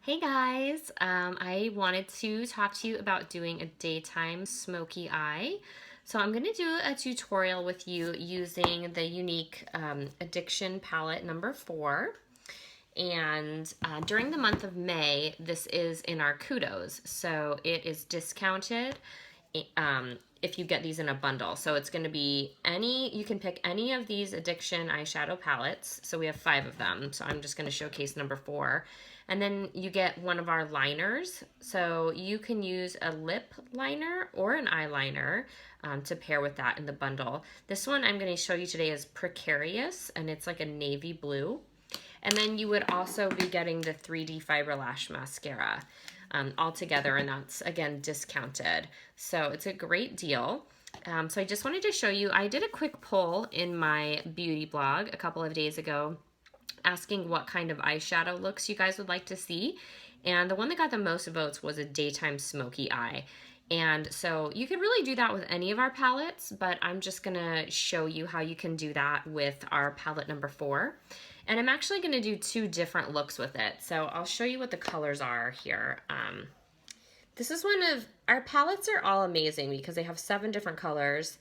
Hey guys, I wanted to talk to you about doing a daytime smoky eye. So I'm going to do a tutorial with you using the Younique Addiction Palette number 4. And during the month of May, this is in our Kudos. So it is discounted if you get these in a bundle. So it's going to be you can pick any of these Addiction eyeshadow palettes. So we have 5 of them. So I'm just going to showcase number 4. And then you get one of our liners. So you can use a lip liner or an eyeliner to pair with that in the bundle. This one I'm going to show you today is Precarious, and it's like a navy blue. And then you would also be getting the 3D Fiber Lash Mascara all together, and that's, again, discounted. So it's a great deal. So I just wanted to show you, I did a quick poll in my beauty blog a couple of days ago asking what kind of eyeshadow looks you guys would like to see. And the one that got the most votes was a daytime smoky eye. And so you could really do that with any of our palettes, but I'm just gonna show you how you can do that with our palette number 4. And I'm actually gonna do 2 different looks with it. So I'll show you what the colors are here. This is one of, our palettes are all amazing because they have 7 different colors.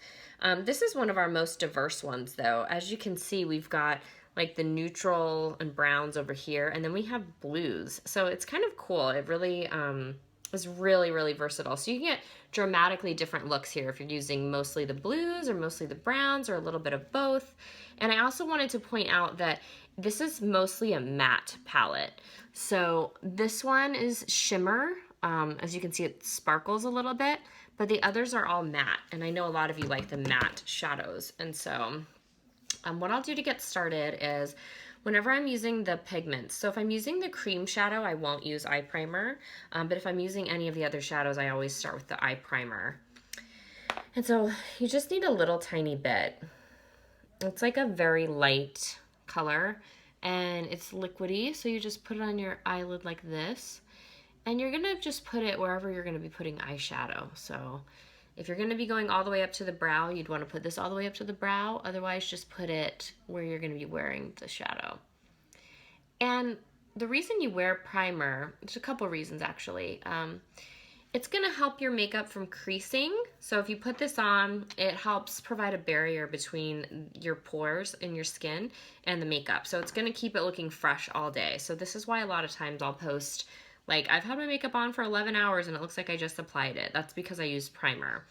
This is one of our most diverse ones though. As you can see, we've got like the neutral and browns over here, and then we have blues. So it's kind of cool. It really is really, really versatile. So you can get dramatically different looks here if you're using mostly the blues or mostly the browns or a little bit of both. And I also wanted to point out that this is mostly a matte palette. So this one is shimmer. As you can see, it sparkles a little bit, but the others are all matte. And I know a lot of you like the matte shadows. And so what I'll do to get started is whenever I'm using the pigments, so if I'm using the cream shadow, I won't use eye primer, but if I'm using any of the other shadows, I always start with the eye primer. And so you just need a little tiny bit. It's like a very light color, and it's liquidy, so you just put it on your eyelid like this, and you're gonna just put it wherever you're gonna be putting eyeshadow. So if you're going to be going all the way up to the brow, you'd want to put this all the way up to the brow. Otherwise, just put it where you're going to be wearing the shadow. And the reason you wear primer, there's a couple reasons actually. It's going to help your makeup from creasing. So if you put this on, it helps provide a barrier between your pores in your skin and the makeup. So it's going to keep it looking fresh all day. So this is why a lot of times I'll post, like, I've had my makeup on for 11 hours and it looks like I just applied it. That's because I used primer.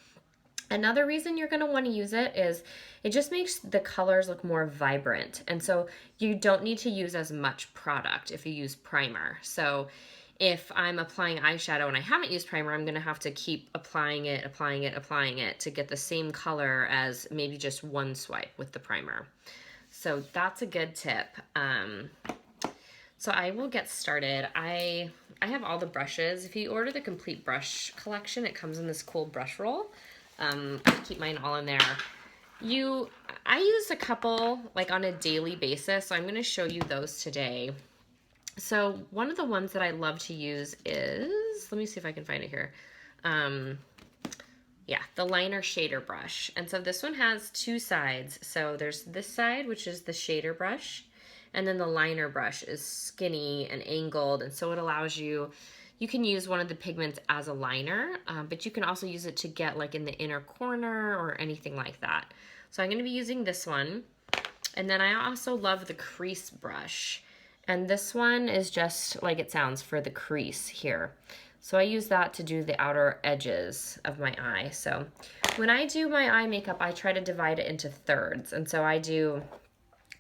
Another reason you're going to want to use it is it just makes the colors look more vibrant. And so you don't need to use as much product if you use primer. So if I'm applying eyeshadow and I haven't used primer, I'm going to have to keep applying it to get the same color as maybe just one swipe with the primer. So that's a good tip. So I will get started. I have all the brushes. If you order the complete brush collection, it comes in this cool brush roll. I keep mine all in there. I use a couple like on a daily basis, so I'm going to show you those today. So one of the ones that I love to use is, let me see if I can find it here. Yeah, the liner shader brush. And so this one has 2 sides. So there's this side, which is the shader brush, and then the liner brush is skinny and angled, and so it allows you can use one of the pigments as a liner, but you can also use it to get like in the inner corner or anything like that. So I'm going to be using this one. And then I also love the crease brush. And this one is just like it sounds, for the crease here. So I use that to do the outer edges of my eye. So when I do my eye makeup, I try to divide it into thirds. And so I do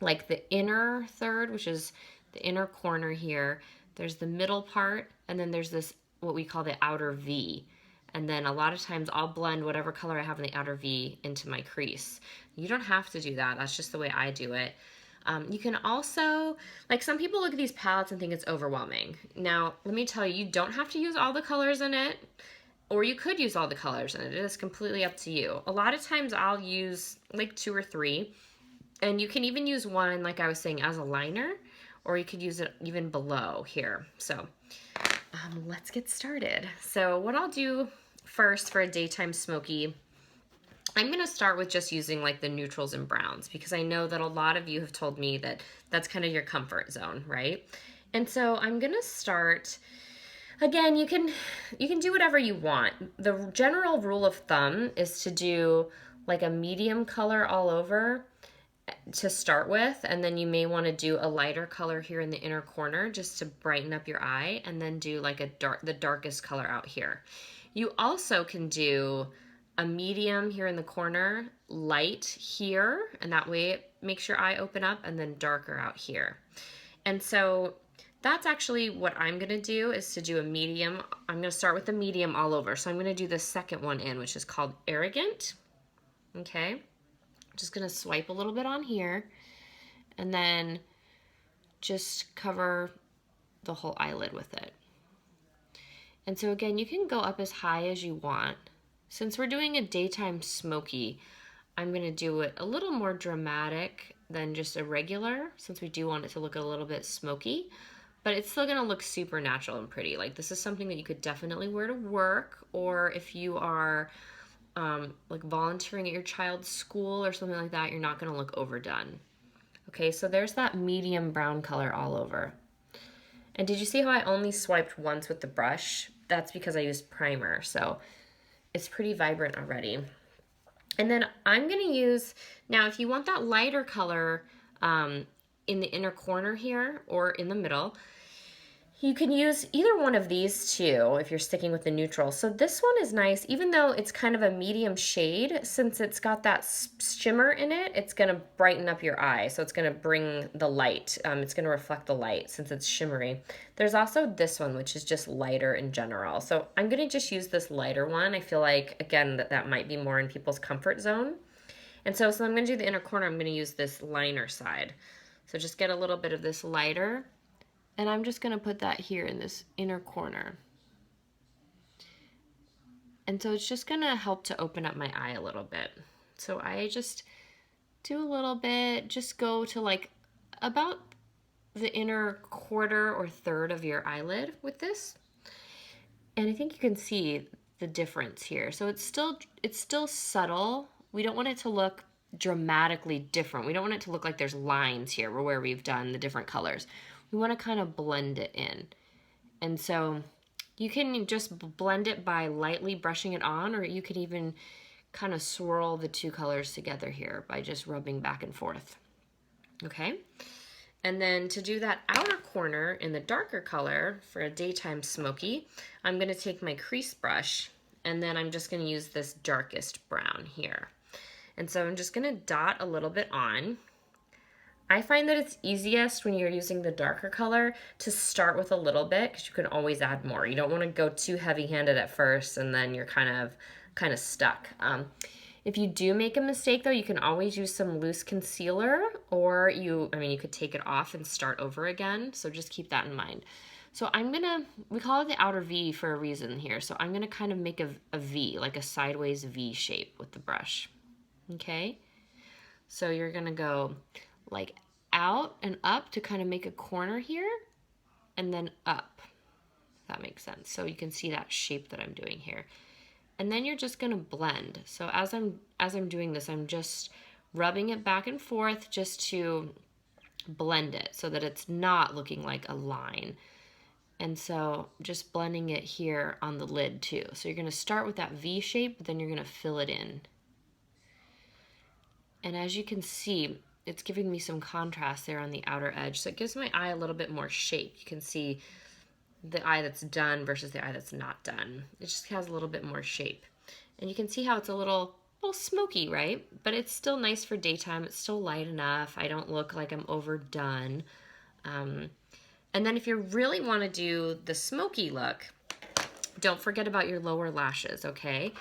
like the inner third, which is the inner corner here. There's the middle part, and then there's this, what we call the outer V. And then a lot of times I'll blend whatever color I have in the outer V into my crease. You don't have to do that. That's just the way I do it. You can also, like, some people look at these palettes and think it's overwhelming. Now, let me tell you, you don't have to use all the colors in it, or you could use all the colors in it. It is completely up to you. A lot of times I'll use like 2 or 3, and you can even use one, like I was saying, as a liner, or you could use it even below here. So let's get started. So what I'll do first for a daytime smoky, I'm going to start with just using like the neutrals and browns, because I know that a lot of you have told me that that's kind of your comfort zone, right? And so I'm going to start Again, you can do whatever you want. The general rule of thumb is to do like a medium color all over to start with, and then you may want to do a lighter color here in the inner corner just to brighten up your eye, and then do like the darkest color out here. You also can do a medium here in the corner, light here, and that way it makes your eye open up, and then darker out here. And so that's actually what I'm going to do, is to do a medium. I'm going to start with the medium all over. So I'm going to do the second one in, which is called Arrogant. Okay. I'm just going to swipe a little bit on here and then just cover the whole eyelid with it. And so again, you can go up as high as you want. Since we're doing a daytime smoky, I'm going to do it a little more dramatic than just a regular, since we do want it to look a little bit smoky, but it's still going to look super natural and pretty. Like, this is something that you could definitely wear to work, or if you are like volunteering at your child's school or something like that, you're not going to look overdone. Okay, so there's that medium brown color all over. And did you see how I only swiped once with the brush? That's because I used primer, so it's pretty vibrant already. And then I'm going to use, now if you want that lighter color in the inner corner here or in the middle, you can use either one of these two if you're sticking with the neutral. So this one is nice, even though it's kind of a medium shade, since it's got that shimmer in it, it's going to brighten up your eye. So it's going to bring the light. It's going to reflect the light since it's shimmery. There's also this one, which is just lighter in general. So I'm going to just use this lighter one. I feel like, again, that might be more in people's comfort zone. And so I'm going to do the inner corner. I'm going to use this liner side. So just get a little bit of this lighter. And I'm just going to put that here in this inner corner. And so it's just going to help to open up my eye a little bit. So I just do a little bit, just go to like about the inner quarter or third of your eyelid with this. And I think you can see the difference here. So it's still subtle. We don't want it to look dramatically different. We don't want it to look like there's lines here where we've done the different colors. We want to kind of blend it in. And so you can just blend it by lightly brushing it on, or you could even kind of swirl the two colors together here by just rubbing back and forth. Okay? And then to do that outer corner in the darker color for a daytime smoky, I'm going to take my crease brush, and then I'm just going to use this darkest brown here. And so I'm just going to dot a little bit on. I find that it's easiest when you're using the darker color to start with a little bit, because you can always add more. You don't want to go too heavy-handed at first and then you're kind of stuck. If you do make a mistake though, you can always use some loose concealer, or you could take it off and start over again. So just keep that in mind. So we call it the outer V for a reason here. So I'm gonna kind of make a V, like a sideways V shape with the brush. Okay? So you're gonna go like out and up to kind of make a corner here, and then up, if that makes sense. So you can see that shape that I'm doing here. And then you're just gonna blend. So as I'm doing this, I'm just rubbing it back and forth just to blend it so that it's not looking like a line. And so just blending it here on the lid too. So you're gonna start with that V shape, but then you're gonna fill it in. And as you can see, it's giving me some contrast there on the outer edge. So it gives my eye a little bit more shape. You can see the eye that's done versus the eye that's not done. It just has a little bit more shape. And you can see how it's a little smoky, right? But it's still nice for daytime. It's still light enough. I don't look like I'm overdone. And then if you really want to do the smoky look, don't forget about your lower lashes, okay?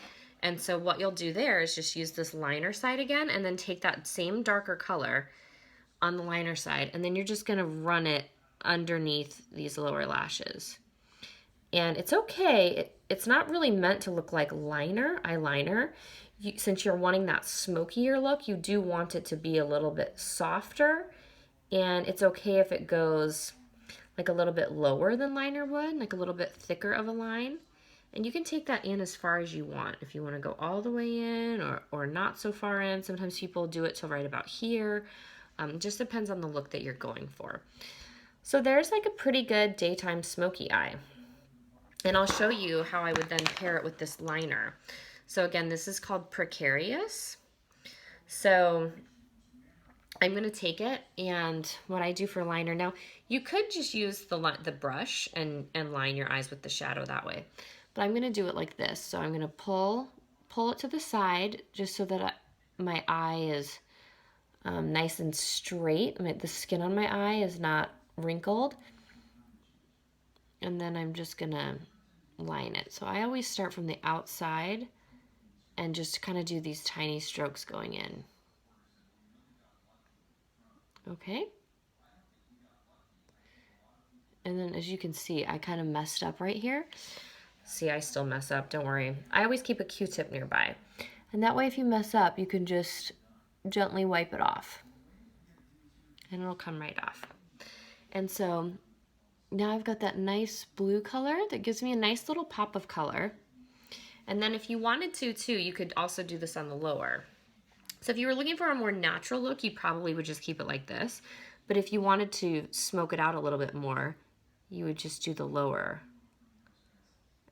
And so what you'll do there is just use this liner side again, and then take that same darker color on the liner side, and then you're just gonna run it underneath these lower lashes. And it's okay, it's not really meant to look like eyeliner. Since you're wanting that smokier look, you do want it to be a little bit softer, and it's okay if it goes like a little bit lower than liner would, like a little bit thicker of a line. And you can take that in as far as you want. If you want to go all the way in or not so far in. Sometimes people do it till right about here. It just depends on the look that you're going for. So there's like a pretty good daytime smoky eye. And I'll show you how I would then pair it with this liner. So again, this is called Precarious. So I'm going to take it, and what I do for liner, now you could just use the brush and line your eyes with the shadow that way, but I'm going to do it like this. So I'm going to pull it to the side just so that my eye is nice and straight. The skin on my eye is not wrinkled, and then I'm just going to line it. So I always start from the outside and just kind of do these tiny strokes going in. Okay. And then as you can see, I kind of messed up right here. See, I still mess up, don't worry. I always keep a Q-tip nearby. And that way if you mess up, you can just gently wipe it off. And it'll come right off. And so now I've got that nice blue color that gives me a nice little pop of color. And then if you wanted to too, you could also do this on the lower. So if you were looking for a more natural look, you probably would just keep it like this. But if you wanted to smoke it out a little bit more, you would just do the lower.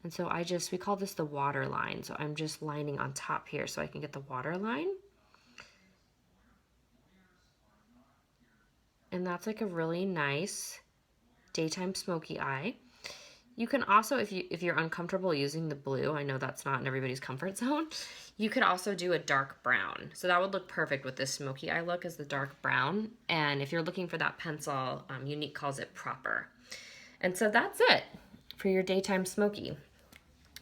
And so we call this the water line. So I'm just lining on top here so I can get the water line. And that's like a really nice daytime smoky eye. You can also, if you're uncomfortable using the blue, I know that's not in everybody's comfort zone, you could also do a dark brown. So that would look perfect with this smoky eye look, as the dark brown. And if you're looking for that pencil, Younique calls it proper. And so that's it for your daytime smoky,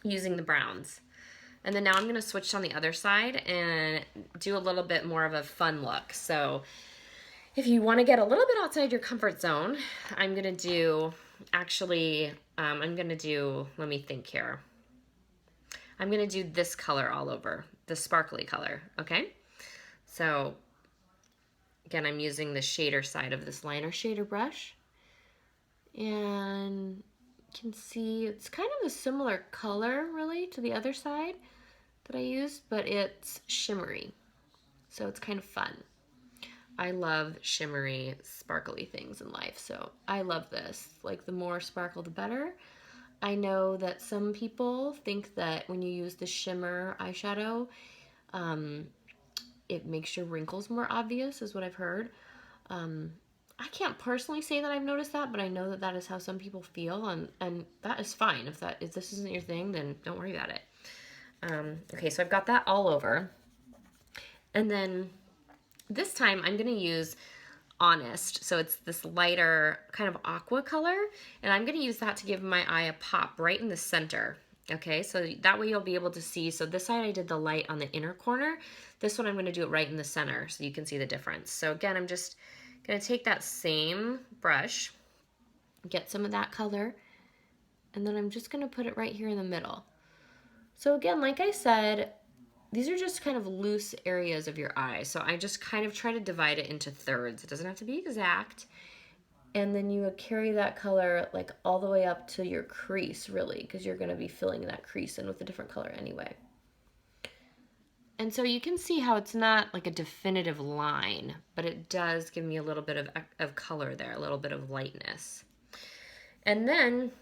using the browns. And then now I'm gonna switch on the other side and do a little bit more of a fun look. So if you wanna get a little bit outside your comfort zone, I'm gonna do, let me think here. I'm gonna do this color all over, the sparkly color, okay? So again, I'm using the shader side of this liner shader brush. And you can see it's kind of a similar color really to the other side that I used, but it's shimmery. So it's kind of fun. I love shimmery, sparkly things in life, so I love this. Like, the more sparkle, the better. I know that some people think that when you use the shimmer eyeshadow, it makes your wrinkles more obvious, is what I've heard. I can't personally say that I've noticed that, but I know that that is how some people feel, and that is fine. If this isn't your thing, then don't worry about it. Okay, so I've got that all over. And then this time I'm gonna use Honest. So it's this lighter kind of aqua color, and I'm gonna use that to give my eye a pop right in the center. Okay, so that way you'll be able to see. So this side I did the light on the inner corner. This one I'm gonna do it right in the center so you can see the difference. So again, I'm just gonna take that same brush, get some of that color, and then I'm just gonna put it right here in the middle. So again, like I said, these are just kind of loose areas of your eye. So I just kind of try to divide it into thirds. It doesn't have to be exact. And then you would carry that color like all the way up to your crease, really, because you're gonna be filling that crease in with a different color anyway. And so you can see how it's not like a definitive line, but it does give me a little bit of color there, a little bit of lightness. And then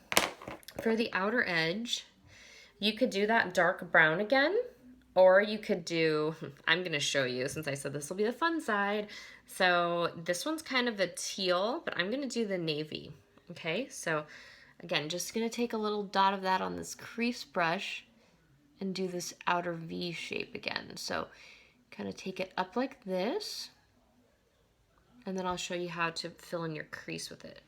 for the outer edge, you could do that dark brown again, or you could do, I'm gonna show you since I said this will be the fun side. So this one's kind of a teal, but I'm gonna do the navy, okay? So again, just gonna take a little dot of that on this crease brush and do this outer V shape again. So kind of take it up like this, and then I'll show you how to fill in your crease with it.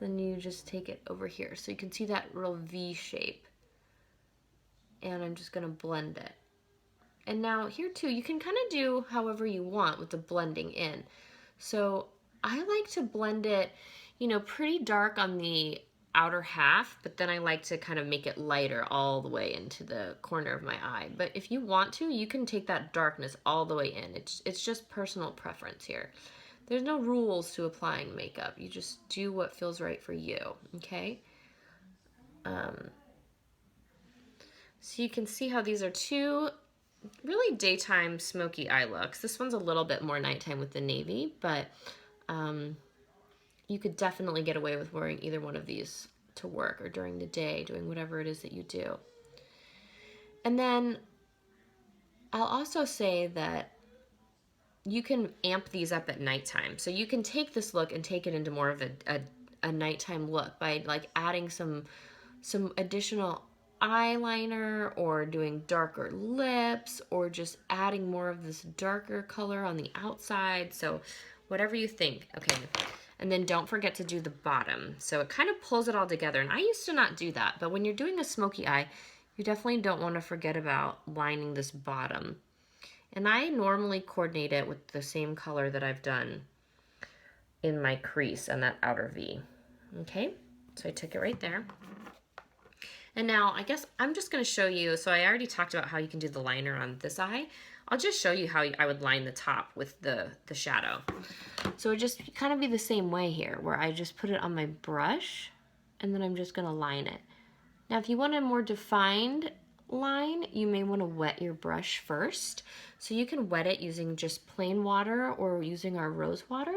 Then you just take it over here. So you can see that real V shape. And I'm just gonna blend it. And now here too, you can kind of do however you want with the blending in. So I like to blend it, you know, pretty dark on the outer half, but then I like to kind of make it lighter all the way into the corner of my eye. But if you want to, you can take that darkness all the way in. It's just personal preference here. There's no rules to applying makeup. You just do what feels right for you, okay? So you can see how these are two really daytime smoky eye looks. This one's a little bit more nighttime with the navy, but you could definitely get away with wearing either one of these to work or during the day, doing whatever it is that you do. And then I'll also say that you can amp these up at nighttime. So you can take this look and take it into more of a nighttime look by like adding some additional eyeliner or doing darker lips or just adding more of this darker color on the outside. So whatever you think. Okay. And then don't forget to do the bottom. So it kind of pulls it all together. And I used to not do that, but when you're doing a smoky eye, you definitely don't want to forget about lining this bottom. And I normally coordinate it with the same color that I've done in my crease and that outer V. Okay, so I took it right there. And now I guess I'm just going to show you, so I already talked about how you can do the liner on this eye. I'll just show you how I would line the top with the shadow. So it would just kind of be the same way here, where I just put it on my brush, and then I'm just going to line it. Now if you want a more defined line, you may want to wet your brush first. So you can wet it using just plain water or using our rose water.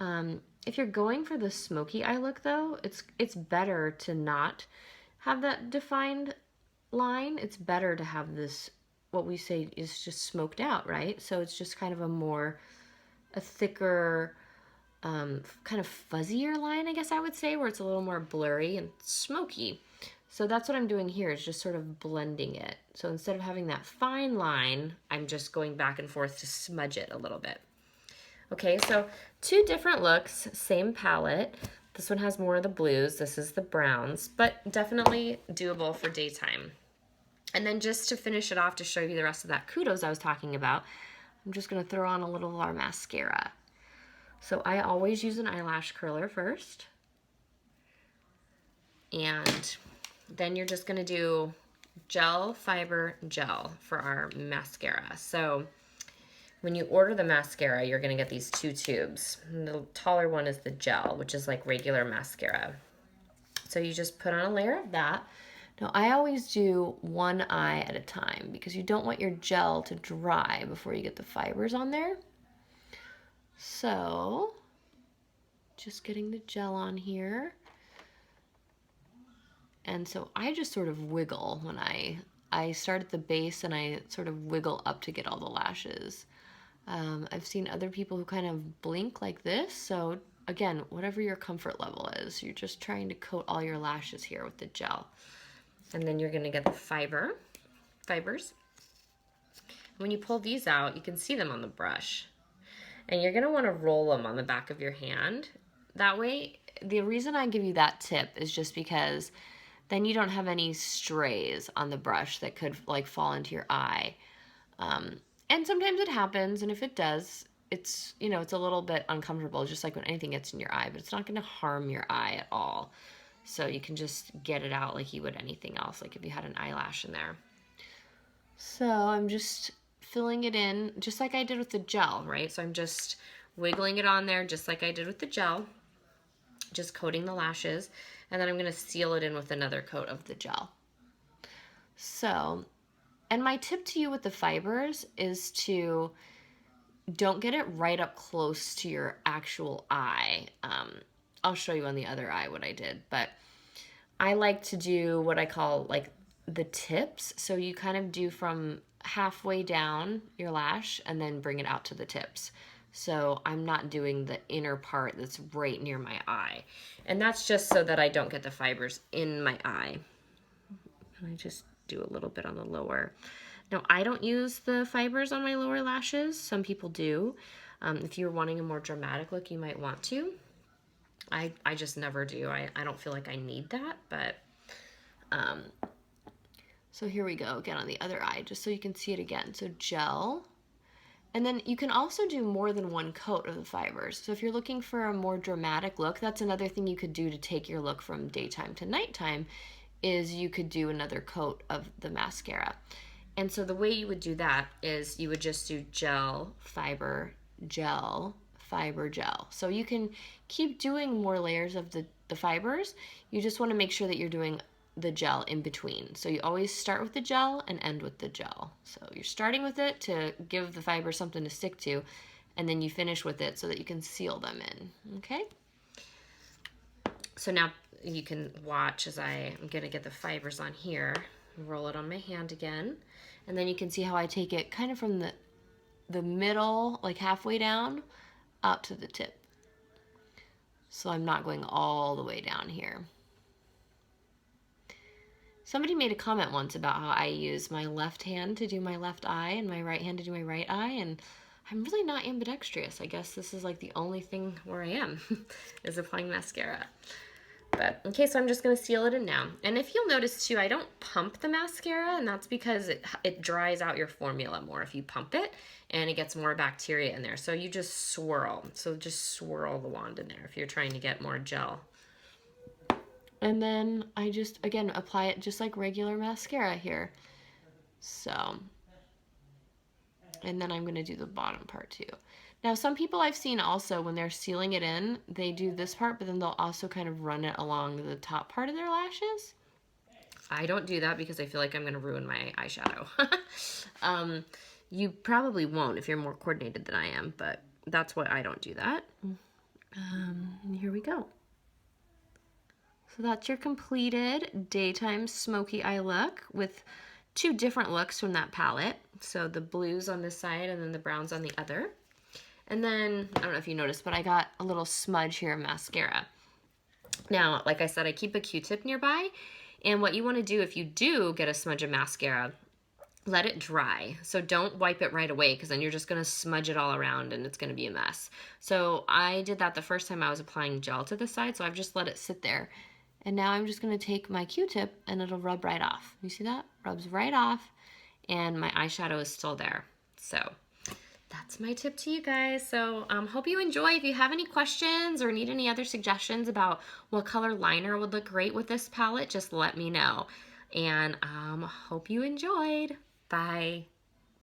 If you're going for the smoky eye look though, it's better to not have that defined line. It's better to have this, what we say is just smoked out, right? So it's just kind of a thicker, kind of fuzzier line, I guess I would say, where it's a little more blurry and smoky. So that's what I'm doing here, is just sort of blending it. So instead of having that fine line, I'm just going back and forth to smudge it a little bit. Okay, so two different looks, same palette. This one has more of the blues, this is the browns, but definitely doable for daytime. And then just to finish it off, to show you the rest of that kudos I was talking about, I'm just gonna throw on a little of our mascara. So I always use an eyelash curler first. And then you're just gonna do gel, fiber, gel for our mascara. So when you order the mascara, you're gonna get these two tubes. And the taller one is the gel, which is like regular mascara. So you just put on a layer of that. Now I always do one eye at a time because you don't want your gel to dry before you get the fibers on there. So just getting the gel on here. And so I just sort of wiggle when I start at the base and I sort of wiggle up to get all the lashes. I've seen other people who kind of blink like this. So again, whatever your comfort level is, you're just trying to coat all your lashes here with the gel. And then you're gonna get the fibers. When you pull these out, you can see them on the brush. And you're gonna wanna roll them on the back of your hand. That way, the reason I give you that tip is just because then you don't have any strays on the brush that could like fall into your eye. And sometimes it happens, and if it does, it's, you know, it's a little bit uncomfortable, just like when anything gets in your eye, but it's not gonna harm your eye at all. So you can just get it out like you would anything else, like if you had an eyelash in there. So I'm just filling it in, just like I did with the gel, right? So I'm just wiggling it on there, just like I did with the gel, just coating the lashes. And then I'm gonna seal it in with another coat of the gel. So, and my tip to you with the fibers is to don't get it right up close to your actual eye. I'll show you on the other eye what I did, but I like to do what I call like the tips. So you kind of do from halfway down your lash and then bring it out to the tips. So I'm not doing the inner part that's right near my eye. And that's just so that I don't get the fibers in my eye. And I just do a little bit on the lower. Now I don't use the fibers on my lower lashes. Some people do. If you're wanting a more dramatic look, you might want to. I just never do. I don't feel like I need that, but so here we go again on the other eye, just so you can see it again. So gel. And then you can also do more than one coat of the fibers. So if you're looking for a more dramatic look, that's another thing you could do to take your look from daytime to nighttime, is you could do another coat of the mascara. And so the way you would do that is you would just do gel, fiber, gel, fiber, gel. So you can keep doing more layers of the fibers. You just want to make sure that you're doing the gel in between. So you always start with the gel and end with the gel. So you're starting with it to give the fiber something to stick to, and then you finish with it so that you can seal them in, okay? So now you can watch as I'm gonna get the fibers on here, roll it on my hand again, and then you can see how I take it kind of from the middle, like halfway down, up to the tip. So I'm not going all the way down here. Somebody made a comment once about how I use my left hand to do my left eye and my right hand to do my right eye, and I'm really not ambidextrous. I guess this is like the only thing where I am, is applying mascara. But okay, so I'm just gonna seal it in now. And if you'll notice too, I don't pump the mascara, and that's because it dries out your formula more if you pump it, and it gets more bacteria in there. So you just swirl. So just swirl the wand in there if you're trying to get more gel. And then I just, again, apply it just like regular mascara here. So, and then I'm gonna do the bottom part too. Now, some people I've seen also, when they're sealing it in, they do this part, but then they'll also kind of run it along the top part of their lashes. I don't do that because I feel like I'm going to ruin my eyeshadow. You probably won't if you're more coordinated than I am, but that's why I don't do that. And here we go. So that's your completed daytime smoky eye look with 2 different looks from that palette. So the blues on this side and then the browns on the other. And then, I don't know if you noticed, but I got a little smudge here of mascara. Now, like I said, I keep a Q-tip nearby. And what you want to do if you do get a smudge of mascara, let it dry. So don't wipe it right away, because then you're just going to smudge it all around and it's going to be a mess. So I did that the first time I was applying gel to the side, so I've just let it sit there. And now I'm just going to take my Q-tip and it'll rub right off. You see that? Rubs right off, and my eyeshadow is still there. So that's my tip to you guys. So hope you enjoy. If you have any questions or need any other suggestions about what color liner would look great with this palette, just let me know. And hope you enjoyed. Bye.